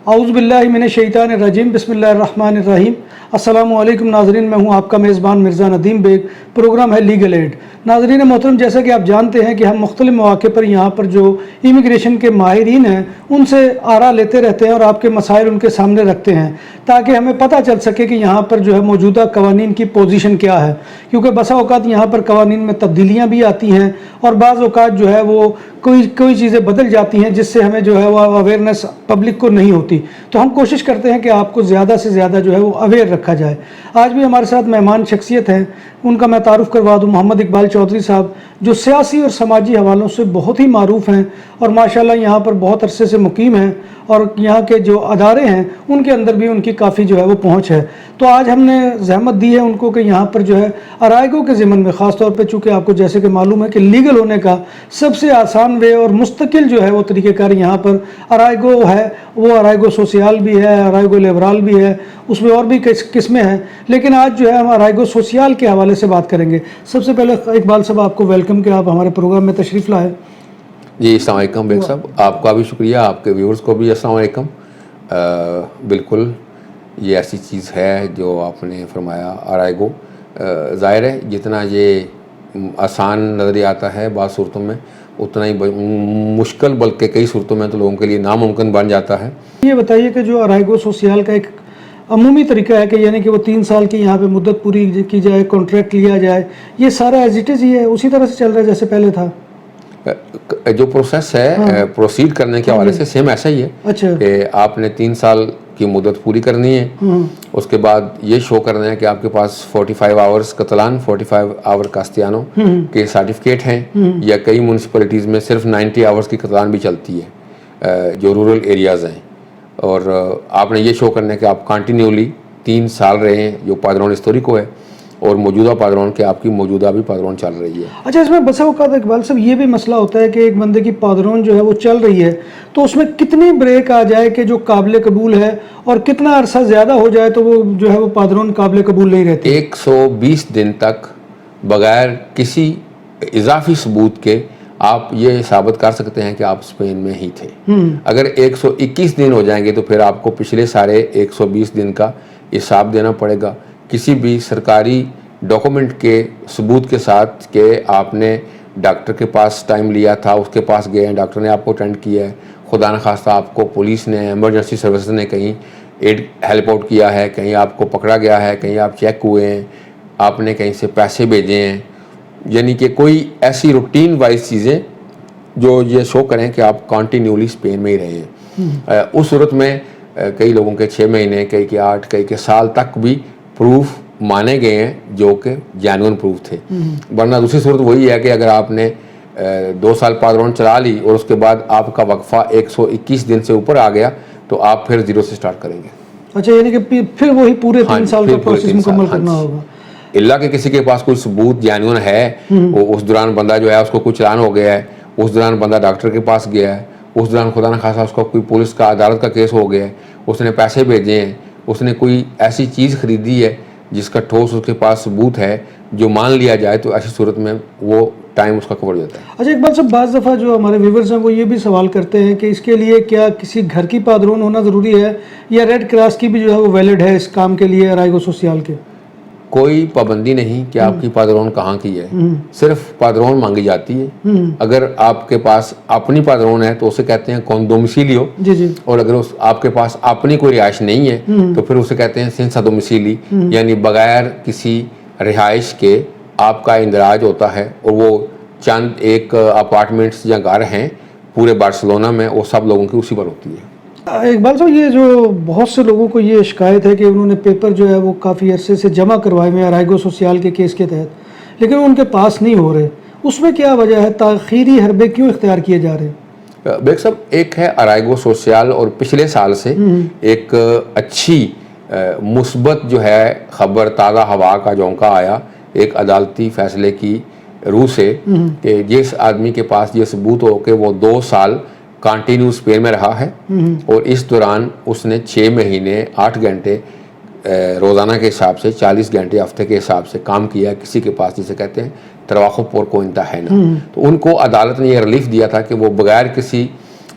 اعوذ باللہ من الشیطان الرجیم بسم اللہ الرحمن الرحیم۔ السلام علیکم ناظرین، میں ہوں آپ کا میزبان مرزا ندیم بیگ۔ پروگرام ہے لیگل ایڈ۔ ناظرین محترم، جیسا کہ آپ جانتے ہیں کہ ہم مختلف مواقع پر یہاں پر جو امیگریشن کے ماہرین ہیں ان سے آراء لیتے رہتے ہیں اور آپ کے مسائل ان کے سامنے رکھتے ہیں تاکہ ہمیں پتہ چل سکے کہ یہاں پر جو ہے موجودہ قوانین کی پوزیشن کیا ہے، کیونکہ بسا اوقات یہاں پر قوانین میں تبدیلیاں بھی آتی ہیں اور بعض اوقات جو ہے وہ کوئی چیزیں بدل جاتی ہیں جس سے ہمیں جو ہے وہ اویئرنیس پبلک کو نہیں ہوتی، تو ہم کوشش کرتے ہیں کہ آپ کو زیادہ سے زیادہ جو ہے وہ اویئر رکھا جائے۔ آج بھی ہمارے ساتھ مہمان شخصیت ہیں، ان کا میں تعارف کروا دوں۔ محمد اقبال چودھری صاحب جو سیاسی اور سماجی حوالوں سے بہت ہی معروف ہیں اور ماشاءاللہ یہاں پر بہت عرصے سے مقیم ہیں اور یہاں کے جو ادارے ہیں ان کے اندر بھی ان کی کافی جو ہے وہ پہنچ ہے، تو آج ہم نے زحمت دی ہے ان کو کہ یہاں پر جو ہے ارائیگو کے ضمن میں، خاص طور پہ چونکہ آپ کو جیسے کہ معلوم ہے کہ لیگل ہونے کا سب سے آسان وے اور مستقل جو ہے وہ طریقہ کار یہاں پر ارائیگو ہے، وہ ارائیگو سوسیال بھی ہے، ارائیگو لیبرال بھی ہے، اس میں اور بھی قسمیں ہیں، لیکن آج جو ہے ہم ارائیگو سوسیال کے حوالے سے بات کریں گے۔ سب سے پہلے اقبال صاحب آپ کو ویلکم کہ آپ ہمارے پروگرام میں تشریف لائے۔ جی السلام علیکم بیگ صاحب، آپ کا بھی شکریہ، آپ کے ویورز کو بھی السلام علیکم۔ بالکل یہ ایسی چیز ہے جو آپ نے فرمایا ارائیگو، ظاہر ہے جتنا یہ آسان نظر آتا ہے بعض صورتوں میں اتنا ہی مشکل، بلکہ کئی صورتوں میں تو لوگوں کے لیے ناممکن بن جاتا ہے۔ یہ بتائیے کہ جو ارائیگو سوسیال کا ایک عمومی طریقہ ہے کہ یعنی کہ وہ 3 سال کی یہاں پہ مدت پوری کی جائے، کانٹریکٹ لیا جائے، یہ سارا ایز اٹ از ہی ہے، اسی طرح سے چل رہا ہے جیسے پہلے تھا؟ جو پروسیس ہے پروسیڈ کرنے کے حوالے سے سیم ایسا ہی ہے۔ اچھا، کہ آپ نے 3 سال کی مدت پوری کرنی ہے، اس کے بعد یہ شو کرنا ہے کہ آپ کے پاس 45 آورز کتلان، 45 آور کاستیانو کے سرٹیفکیٹ ہیں، یا کئی میونسپلٹیز میں صرف 90 آورز کی کتلان بھی چلتی ہے جو رورل ایریاز ہیں، اور آپ نے یہ شو کرنا ہے کہ آپ کنٹینیولی 3 سال رہے ہیں جو پادرون ہسٹوریکو ہے، اور موجودہ پادرون کے آپ کی موجودہ بھی پادرون چل رہی ہے۔ اچھا، اس میں بسا اوقات اقبال صاحب یہ بھی مسئلہ ہوتا ہے کہ ایک بندے کی پادرون جو ہے وہ چل رہی ہے تو اس میں کتنی بریک آ جائے کہ جو قابل قبول ہے، اور کتنا عرصہ زیادہ ہو جائے تو وہ جو ہے وہ پادرون قابل قبول نہیں رہتی؟ 120 دن تک بغیر کسی اضافی ثبوت کے آپ یہ ثابت کر سکتے ہیں کہ آپ اسپین میں ہی تھے۔ اگر 121 دن ہو جائیں گے تو پھر آپ کو پچھلے سارے 120 دن کا حساب دینا پڑے گا، کسی بھی سرکاری ڈاکومنٹ کے ثبوت کے ساتھ کہ آپ نے ڈاکٹر کے پاس ٹائم لیا تھا، اس کے پاس گئے ہیں، ڈاکٹر نے آپ کو اٹینڈ کیا ہے، خدا نخواستہ آپ کو پولیس نے، ایمرجنسی سروسز نے کہیں ہیلپ آؤٹ کیا ہے، کہیں آپ کو پکڑا گیا ہے، کہیں آپ چیک ہوئے ہیں، آپ نے کہیں سے پیسے بھیجے ہیں، یعنی کہ کوئی ایسی روٹین وائز چیزیں جو یہ شو کریں کہ آپ کنٹینیولی اسپین میں ہی رہے ہیں۔ اس صورت میں کئی لوگوں کے 6 مہینے، کئی کے 8، کئی کے سال تک بھی پروف مانے گئے ہیں جو کہ جینوئن پروف تھے۔ ورنہ دوسری صورت وہی ہے کہ اگر آپ نے 2 سال پادرون چلا لی اور اس کے بعد آپ کا وقفہ 121 دن سے اوپر آ گیا تو آپ پھر 0 سے سٹارٹ کریں گے۔ اچھا، یعنی کہ پھر وہی پورے 3 سال کا پروسیس مکمل کرنا ہوگا، اللہ کہ کسی کے پاس کوئی ثبوت جینوئن ہے، اس دوران بندہ جو ہے اس کو کوئی چلان ہو گیا ہے، اس دوران بندہ ڈاکٹر کے پاس گیا ہے، اس دوران خدا نخواستہ اس کو کوئی پولیس کا عدالت کا کیس ہو گیا ہے، اس نے پیسے بھیجے ہیں، اس نے کوئی ایسی چیز خریدی ہے جس کا ٹھوس اس کے پاس ثبوت ہے جو مان لیا جائے، تو ایسی صورت میں وہ ٹائم اس کا کور ہو جاتا ہے۔ اچھا اقبال صاحب، بعض دفعہ جو ہمارے ویورز ہیں وہ یہ بھی سوال کرتے ہیں کہ اس کے لیے کیا کسی گھر کی پادرون ہونا ضروری ہے یا ریڈ کراس کی بھی جو ہے وہ ویلڈ ہے اس کام کے لیے ارائیگو سوسیال کے؟ کوئی پابندی نہیں کہ آپ کی پادرون کہاں کی ہے، صرف پادرون مانگی جاتی ہے۔ اگر آپ کے پاس اپنی پادرون ہے تو اسے کہتے ہیں کون دومسیلیو، اور اگر آپ کے پاس اپنی کوئی رہائش نہیں ہے تو پھر اسے کہتے ہیں سینسا دومسیلی، یعنی بغیر کسی رہائش کے آپ کا اندراج ہوتا ہے، اور وہ چند ایک اپارٹمنٹس یا گھر ہیں پورے بارسلونا میں، وہ سب لوگوں کی اسی پر ہوتی ہے۔ اقبال صاحب، یہ جو بہت سے لوگوں کو یہ شکایت ہے کہ انہوں نے پیپر جو ہے وہ کافی عرصے سے جمع کروائے میں ارائیگو سوسیال کے کیس کے تحت، لیکن ان کے پاس نہیں ہو رہے، اس میں کیا وجہ ہے؟ تاخیری حربے کیوں اختیار کیے جا رہے ہیں؟ بیگ صاحب، ایک ہے ارائیگو سوسیال، اور پچھلے سال سے ایک اچھی مثبت جو ہے خبر، تازہ ہوا کا جھونکا آیا ایک عدالتی فیصلے کی روح سے، کہ جس آدمی کے پاس یہ ثبوت ہو کہ وہ 2 سال کنٹینیو اسپین میں رہا ہے اور اس دوران اس نے 6 مہینے 8 گھنٹے روزانہ کے حساب سے، 40 گھنٹے ہفتے کے حساب سے کام کیا ہے کسی کے پاس، جسے کہتے ہیں ترواخو پور کوئنتا ہے نا، تو ان کو عدالت نے یہ ریلیف دیا تھا کہ وہ بغیر کسی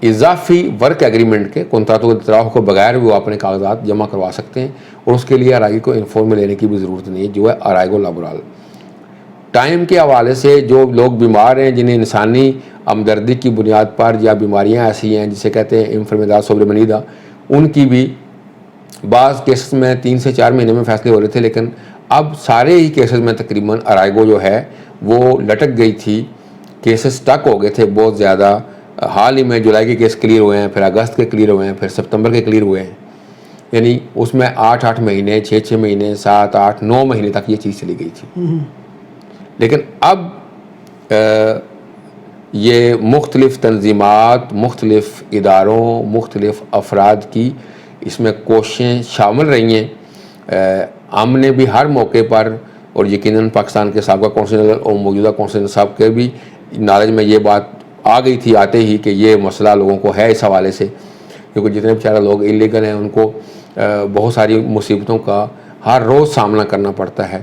اضافی ورک ایگریمنٹ کے کنتراتوں کے اطراف کو بغیر بھی وہ اپنے کاغذات جمع کروا سکتے ہیں، اور اس کے لیے آر آئی کو انفارم میں لینے کی بھی ضرورت نہیں ہے، جو ہے آرائیگو لابورال۔ ٹائم کے حوالے سے جو لوگ بیمار ہیں، جنہیں انسانی ہمدردی کی بنیاد پر یا بیماریاں ایسی ہیں جسے کہتے ہیں انفرمیداد سوبرمنیدا، ان کی بھی بعض کیسز میں 3 سے 4 مہینے میں فیصلے ہو رہے تھے، لیکن اب سارے ہی کیسز میں تقریباً آرائیگو جو ہے وہ لٹک گئی تھی، کیسز سٹک ہو گئے تھے بہت زیادہ۔ حال ہی میں جولائی کے کیس کلیئر ہوئے ہیں، پھر اگست کے کلیئر ہوئے ہیں، پھر سپتمبر کے کلیئر ہوئے ہیں، یعنی اس میں 8 مہینے، 6 مہینے، 7 8 9 مہینے تک یہ چیز چلی گئی تھی۔ لیکن اب یہ مختلف تنظیمات، مختلف اداروں، مختلف افراد کی اس میں کوششیں شامل رہی ہیں۔ ہم نے بھی ہر موقع پر، اور یقیناً پاکستان کے سابقہ کونسل جنرل اور موجودہ کونسل جنرل صاحب کے بھی نالج میں یہ بات آ گئی تھی آتے ہی کہ یہ مسئلہ لوگوں کو ہے اس حوالے سے، کیونکہ جتنے بیچارے لوگ انلیگل ہیں ان کو بہت ساری مصیبتوں کا ہر روز سامنا کرنا پڑتا ہے۔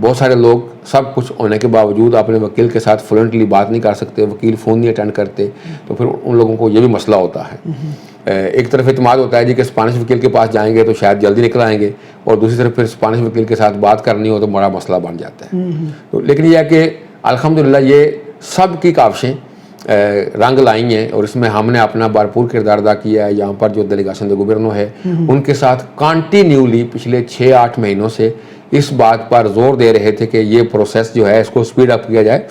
بہت سارے لوگ سب کچھ ہونے کے باوجود اپنے وکیل کے ساتھ فلوئنٹلی بات نہیں کر سکتے، وکیل فون نہیں اٹینڈ کرتے، تو پھر ان لوگوں کو یہ بھی مسئلہ ہوتا ہے۔ ایک طرف اعتماد ہوتا ہے جی کہ اسپانش وکیل کے پاس جائیں گے تو شاید جلدی نکل آئیں گے، اور دوسری طرف پھر اسپانش وکیل کے ساتھ بات کرنی ہو تو بڑا مسئلہ بن جاتا ہے۔ تو لیکن یہ ہے کہ الحمدللہ یہ سب کی کاوشیں رنگ لائی ہیں، اور اس میں ہم نے اپنا بھرپور کردار ادا کیا ہے۔ یہاں پر جو ڈیلیگیشن دے گورنو ہے ان کے ساتھ کنٹینیولی پچھلے 6-8 مہینوں سے اس بات پر زور دے رہے تھے کہ یہ پروسیس جو ہے اس کو سپیڈ اپ کیا جائے۔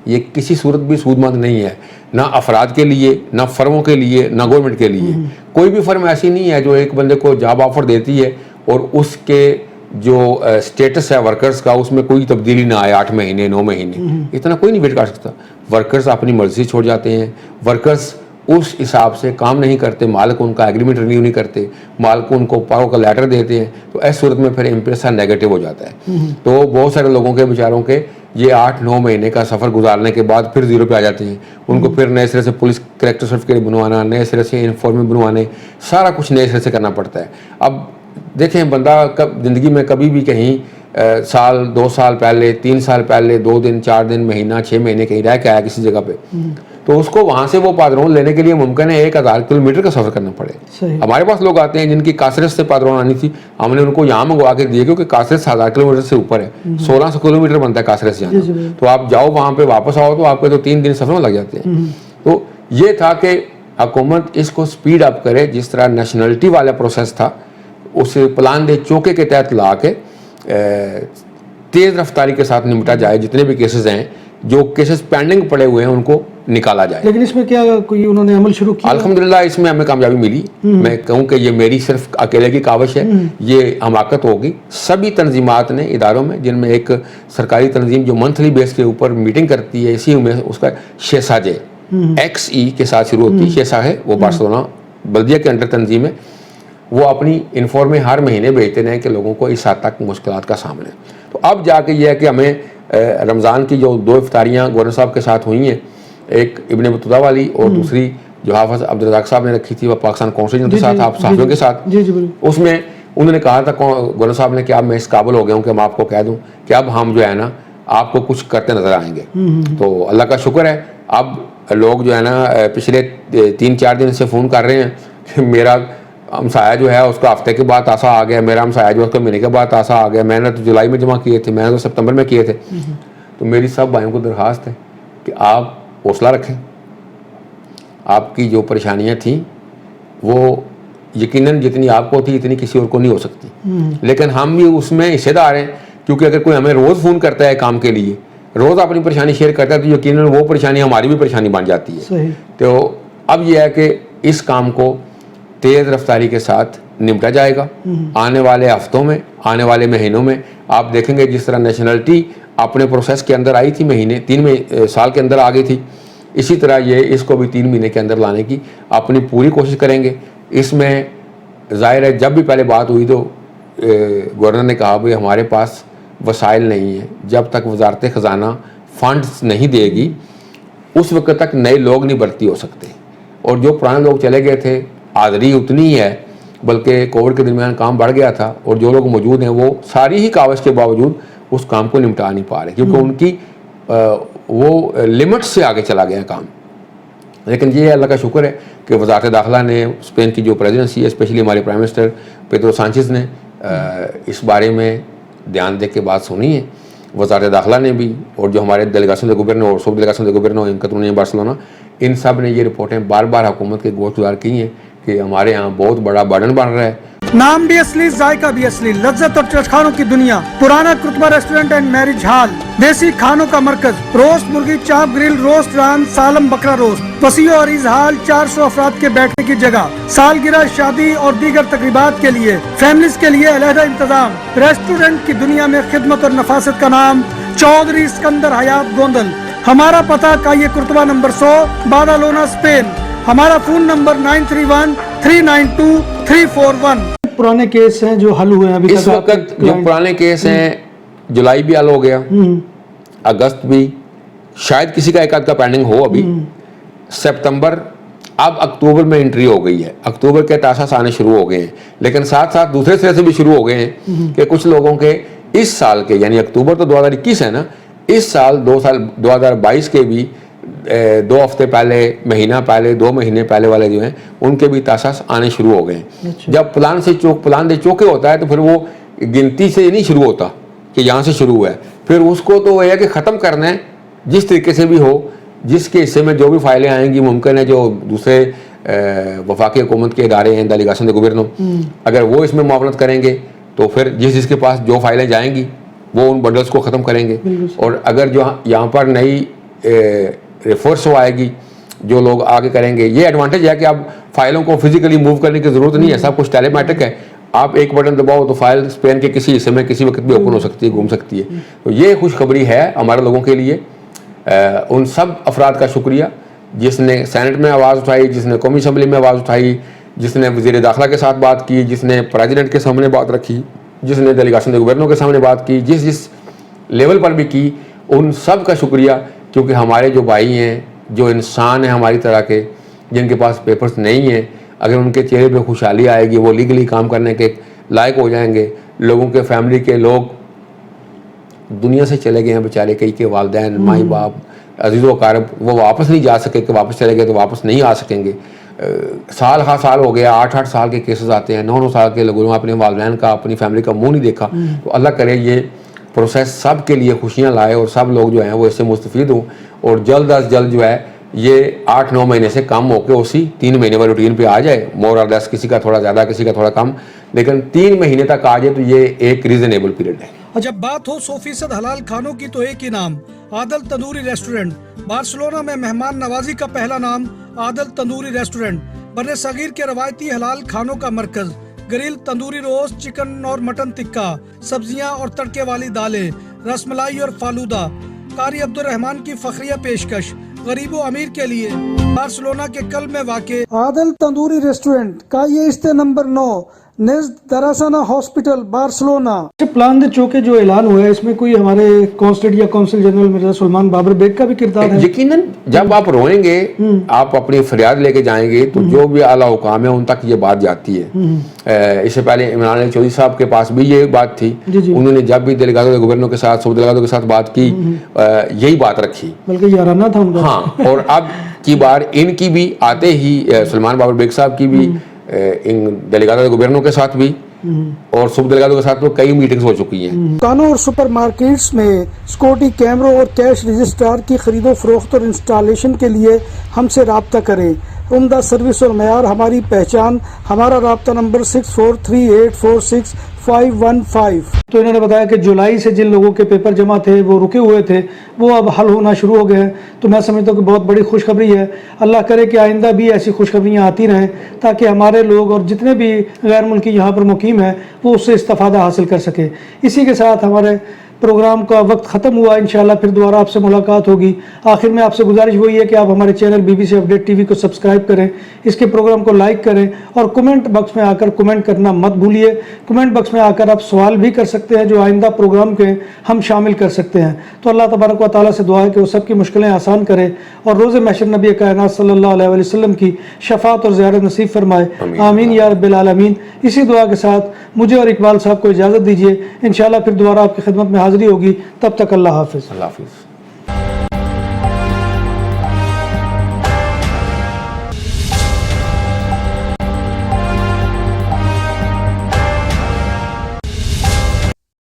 یہ کسی صورت بھی سود مند نہیں ہے، نہ افراد کے لیے، نہ فرموں کے لیے، نہ گورنمنٹ کے لیے۔ کوئی بھی فرم ایسی نہیں ہے جو ایک بندے کو جاب آفر دیتی ہے اور اس کے جو سٹیٹس ہے ورکرز کا اس میں کوئی تبدیلی نہ آئے 8 مہینے 9 مہینے، اتنا کوئی نہیں ویٹ کر سکتا۔ ورکرز اپنی مرضی چھوڑ جاتے ہیں، ورکرز اس حساب سے کام نہیں کرتے، مالک ان کا ایگریمنٹ رینیو نہیں کرتے، مالک ان کو پاو کا لیٹر دیتے ہیں، تو ایس صورت میں پھر امپریشن نیگیٹو ہو جاتا ہے۔ تو بہت سارے لوگوں کے بیچاروں کے یہ 8-9 مہینے کا سفر گزارنے کے بعد پھر زیرو پہ آ جاتے ہیں، ان کو پھر نئے سرے سے پولیس کریکٹر سرٹیفکیٹ بنوانا، نئے سرے سے انفارم بنوانے، سارا کچھ نئے سرے سے کرنا پڑتا ہے۔ اب دیکھیں بندہ زندگی میں کبھی بھی کہیں سال 2 سال پہلے، 3 سال پہلے 2 دن 4 دن مہینہ 6 مہینے کہیں رہ کے آیا کسی جگہ پہ، تو اس کو وہاں سے وہ پادرون لینے کے لیے ممکن ہے 1000 کلومیٹر کا سفر کرنا پڑے۔ ہمارے پاس لوگ آتے ہیں جن کی کاسرت سے پادرون آنی تھی، ہم نے ان کو یہاں منگوا کے دیے کیونکہ کاسرت 1000 کلومیٹر سے اوپر ہے، 1600 کلومیٹر بنتا ہے کاسرت سے جانا، تو آپ جاؤ وہاں پہ واپس آؤ تو آپ کے تو 3 دن سفر میں لگ جاتے ہیں۔ تو یہ تھا کہ حکومت اس کو سپیڈ اپ کرے، جس طرح نیشنلٹی والا پروسیس تھا اس پلان دے چوکے کے تحت لا کے تیز رفتاری کے ساتھ نمٹا جائے، جتنے بھی کیسز ہیں، جو کیسز پینڈنگ پڑے ہوئے ہیں ان کو نکالا جائے۔ لیکن اس میں کیا کوئی انہوں نے عمل شروع کیا؟ الحمدللہ اس میں ہمیں کامیابی ملی۔ میں کہوں کہ یہ میری صرف اکیلے کی کاوش ہے، یہ حماقت ہوگی سبھی تنظیمات نے، اداروں میں، جن میں ایک سرکاری تنظیم جو منتھلی بیس کے اوپر میٹنگ کرتی ہے، اسی میں اس کا شیساجے XE کے ساتھ شروع ہوتی ہے، شیسا ہے وہ بارسلونا بلدیہ کے انڈر تنظیم ہے، وہ اپنی انفارمیں ہر مہینے بھیجتے رہے کہ لوگوں کو اس حد تک مشکلات کا سامنا ہے۔ تو اب جا کے یہ ہے کہ ہمیں رمضان کی جو 2 افطاریاں گورنر صاحب کے ساتھ ہوئی ہیں، ایک ابن بطوطہ والی اور دوسری جو حافظ عبدالرزاق صاحب نے رکھی تھی وہ پاکستان کونسل جنرل کے ساتھ، آپ صحافیوں کے ساتھ، اس میں انہوں نے کہا تھا گورنر صاحب نے کہ اب میں اس قابل ہو گیا ہوں کہ میں آپ کو کہہ دوں کہ اب ہم جو ہے نا آپ کو کچھ کرتے نظر آئیں گے۔ تو اللہ کا شکر ہے، اب لوگ جو ہے نا پچھلے 3-4 دن سے فون کر رہے ہیں کہ میرا ہمسایہ جو ہے اس کا ہفتے کے بعد آسا آ گیا، میرا ہمسایہ جو ہے اس کا مہینے کے بعد آسا آ گیا، میں نے تو جولائی میں جمع کیے تھے، میں نے تو سپتمبر میں کیے تھے۔ تو میری سب بھائیوں کو درخواست ہے کہ آپ حوصلہ رکھیں، آپ کی جو پریشانیاں تھیں وہ یقیناً جتنی آپ کو تھی اتنی کسی اور کو نہیں ہو سکتی، لیکن ہم بھی اس میں حصے دار ہیں، کیونکہ اگر کوئی ہمیں روز فون کرتا ہے کام کے لیے، روز اپنی پریشانی شیئر کرتا ہے، تو یقیناً وہ پریشانی ہماری بھی پریشانی بن جاتی ہے۔ تو اب یہ ہے کہ اس کام کو تیز رفتاری کے ساتھ نمٹا جائے گا آنے والے ہفتوں میں، آنے والے مہینوں میں۔ آپ دیکھیں گے جس طرح نیشنلٹی اپنے پروسیس کے اندر آئی تھی، 3 سال کے اندر آ گئی تھی، اسی طرح یہ اس کو بھی 3 مہینے کے اندر لانے کی اپنی پوری کوشش کریں گے۔ اس میں ظاہر ہے جب بھی پہلے بات ہوئی تو گورنر نے کہا بھائی ہمارے پاس وسائل نہیں ہیں، جب تک وزارت خزانہ فنڈز نہیں دے گی اس وقت تک نئے لوگ نہیں بھرتی ہو سکتے، اور جو پرانے لوگ چلے گئے تھے حاضری اتنی ہی ہے، بلکہ کووڈ کے درمیان کام بڑھ گیا تھا، اور جو لوگ موجود ہیں وہ ساری ہی کاوش کے باوجود اس کام کو نمٹا نہیں پا رہے، کیونکہ ان کی وہ لمٹ سے آگے چلا گیا کام۔ لیکن یہ اللہ کا شکر ہے کہ وزارت داخلہ نے اسپین کی جو پریزیڈنسی ہے اسپیشلی ہمارے پرائم منسٹر پیدرو سانچیز نے اس بارے میں دھیان دے کے بات سنی ہے. وزارت داخلہ نے بھی اور جو ہمارے ڈیلیگیشن دے گورنر اور سب ڈیلیگیشن دے گورنر ان کترونیا بارسلونا ان سب نے یہ رپورٹیں بار بار حکومت کے گوش گزار کی ہیں کہ ہمارے ہاں بہت بڑا برڈن بن رہا ہے. نام بھی اصلی، ذائقہ بھی اصلی، لذت اور چٹخانوں کی دنیا، پرانا کرتبہ ریسٹورنٹ اینڈ میرج ہال، دیسی کھانوں کا مرکز، روسٹ مرغی چاپ گرل، روسٹ ران، سالم بکرا روسٹ، وسیع اور عریض ہال، 400 افراد کے بیٹھنے کی جگہ، سالگرہ، شادی اور دیگر تقریبات کے لیے، فیملیز کے لیے علیحدہ انتظام. ریسٹورنٹ کی دنیا میں خدمت اور نفاست کا نام چودھری اسکندر حیات گوندل. ہمارا پتہ کائیے کرتبہ نمبر 100، بادالونا اسپین. ہمارا فون نمبر 9313923341. پرانے کیس ہیں جو حل ہوئے ہیں ابھی تک. اس وقت جو پرانے کیس ہیں جولائی بھی حل ہو گیا، اگست بھی، شاید کسی کا ایک آدھ کا پینڈنگ ہو ابھی، سپتمبر، اب اکتوبر میں انٹری ہو گئی ہے. اکتوبر کے تاساس آنے شروع ہو گئے ہیں، لیکن ساتھ ساتھ دوسرے سرے سے بھی شروع ہو گئے ہیں کہ کچھ لوگوں کے اس سال کے، یعنی اکتوبر تو 2021 ہے نا، اس سال 2022 کے بھی 2 ہفتے پہلے، مہینہ پہلے، 2 مہینے پہلے والے جو ہیں ان کے بھی تاساس آنے شروع ہو گئے ہیں. جب پلان دے چوکے ہوتا ہے تو پھر وہ گنتی سے نہیں شروع ہوتا کہ یہاں سے شروع ہوا ہے، پھر اس کو تو یہ ہے کہ ختم کرنا ہے جس طریقے سے بھی ہو. جس کے حصے میں جو بھی فائلیں آئیں گی، ممکن ہے جو دوسرے وفاقی حکومت کے ادارے ہیں، ڈیلیگیشن دے گورنر، اگر وہ اس میں معاونت کریں گے تو پھر جس کے پاس جو فائلیں جائیں گی وہ ان بنڈلز کو ختم کریں گے. اور اگر جو یہاں پر نئی ریفورس ہو آئے گی، جو لوگ آگے کریں گے، یہ ایڈوانٹیج ہے کہ اب فائلوں کو فزیکلی موو کرنے کی ضرورت نہیں ہے، سب کچھ ٹیلی میٹرک ہے. آپ ایک بٹن دباؤ تو فائل اسپین کے کسی حصے میں کسی وقت بھی اوپن ہو سکتی ہے، گھوم سکتی ہے. تو یہ خوشخبری ہے ہمارے لوگوں کے لیے. ان سب افراد کا شکریہ جس نے سینٹ میں آواز اٹھائی، جس نے قومی اسمبلی میں آواز اٹھائی، جس نے وزیر داخلہ کے ساتھ بات کی، جس نے پریزیڈنٹ کے سامنے بات رکھی، جس نے ڈیلیگیشن دے گورنر کے سامنے بات کی، جس لیول پر بھی کی. ان سب کا شکریہ، کیونکہ ہمارے جو بھائی ہیں، جو انسان ہیں ہماری طرح کے، جن کے پاس پیپرز نہیں ہیں، اگر ان کے چہرے پہ خوشحالی آئے گی، وہ لیگلی کام کرنے کے لائق ہو جائیں گے. لوگوں کے فیملی کے لوگ دنیا سے چلے گئے ہیں بیچارے، کئی کے والدین، مائی باپ، عزیز و اقارب، وہ واپس نہیں جا سکے، کہ واپس چلے گئے تو واپس نہیں آ سکیں گے. سال ہر سال ہو گیا، 8 سال کے کیسز آتے ہیں، 9 سال کے لوگوں نے اپنے والدین کا، اپنی فیملی کا منہ نہیں دیکھا. تو اللہ کرے یہ پروسیس سب کے لیے خوشیاں لائے اور سب لوگ جو ہیں وہ اس سے مستفید ہوں، اور جلد از جلد جو ہے یہ 8-9 مہینے سے کم ہو کے اسی 3 مہینے میں روٹین پہ آ جائے. مور اور لیس، کسی کا تھوڑا زیادہ، کسی کا تھوڑا کم، لیکن 3 مہینے تک آ جائے تو یہ ایک ریزنیبل پیریڈ ہے. جب بات ہو 100% حلال کھانوں کی تو ایک ہی نام، عادل تندوری ریسٹورنٹ. بارسلونا میں مہمان نوازی کا پہلا نام عادل تندوری ریسٹورنٹ، بر صغیر کے روایتی حلال کھانوں کا مرکز. گرل، تندوری روسٹ، چکن اور مٹن ٹکا، سبزیاں اور تڑکے والی دالیں، رس ملائی اور فالودہ. قاری عبد الرحمان کی فخریہ پیشکش غریب و امیر کے لیے. بارسلونا کے قلب میں واقع عادل تندوری ریسٹورنٹ کا یہ استے نمبر 9 نزد دراسانہ ہاسپٹل، بارسلونا. پلان دے چوکے جو اعلان ہوا ہے، اس میں کوئی ہمارے کونسلر یا کونسل جنرل مرزا سلمان بابر بیگ کا بھی کردار ہے؟ یقیناً جب آپ روئیں گے، آپ اپنی فریاد لے کے جائیں گے تو جو بھی اعلیٰ حکام ہیں ان تک یہ بات جاتی ہے. اس سے پہلے عمران علی چودھری صاحب کے پاس بھی یہ بات تھی. انہوں نے جب بھی ڈیلیگیٹوں گورنر کے ساتھ، سب ڈیلیگیٹوں کے ساتھ بات کی، یہی بات رکھی، بلکہ یارانہ تھا ان کا. ہاں، اور اب کی بار ان کی بھی آتے ہی سلمان بابر بیگ صاحب کی بھی ان ڈیلیگیٹوں گورنروں کے ساتھ بھی اور سب ڈیلیگیٹوں کے ساتھ تو کئی میٹنگز ہو چکی ہیں. دکانوں اور سپر مارکیٹس میں سیکورٹی کیمروں اور کیش رجسٹرار کی خرید و فروخت اور انسٹالیشن کے لیے ہم سے رابطہ کریں. عمدہ سروس اور معیار ہماری پہچان. ہمارا رابطہ نمبر 643846 تو انہوں نے بتایا کہ جولائی سے جن لوگوں کے پیپر جمع تھے وہ رکے ہوئے تھے وہ اب حل ہونا شروع ہو گئے ہیں. تو میں سمجھتا ہوں کہ بہت بڑی خوشخبری ہے. اللہ کرے کہ آئندہ بھی ایسی خوشخبریاں آتی رہیں تاکہ ہمارے لوگ اور جتنے بھی غیر ملکی یہاں پر مقیم ہیں وہ اس سے استفادہ حاصل کر سکے. اسی کے ساتھ ہمارے پروگرام کا وقت ختم ہوا. انشاءاللہ پھر دوبارہ آپ سے ملاقات ہوگی. آخر میں آپ سے گزارش وہی ہے کہ آپ ہمارے چینل BBC اپڈیٹ TV کو سبسکرائب کریں، اس کے پروگرام کو لائک کریں اور کمنٹ باکس میں آ کر کمنٹ کرنا مت بھولیے. کمنٹ باکس میں آ کر آپ سوال بھی کر سکتے ہیں جو آئندہ پروگرام کے ہم شامل کر سکتے ہیں. تو اللہ تبارک و تعالیٰ سے دعا ہے کہ وہ سب کی مشکلیں آسان کرے اور روز محشر نبی کائنات صلی اللہ علیہ وسلم کی شفاعت اور زیارت نصیب فرمائے. آمین یا رب العالمین. اسی دعا کے ساتھ مجھے اور اقبال صاحب کو اجازت دیجیے. انشاءاللہ پھر دوبارہ آپ کی خدمت میں حاضری ہوگی. تب تک اللہ حافظ. اللہ حافظ.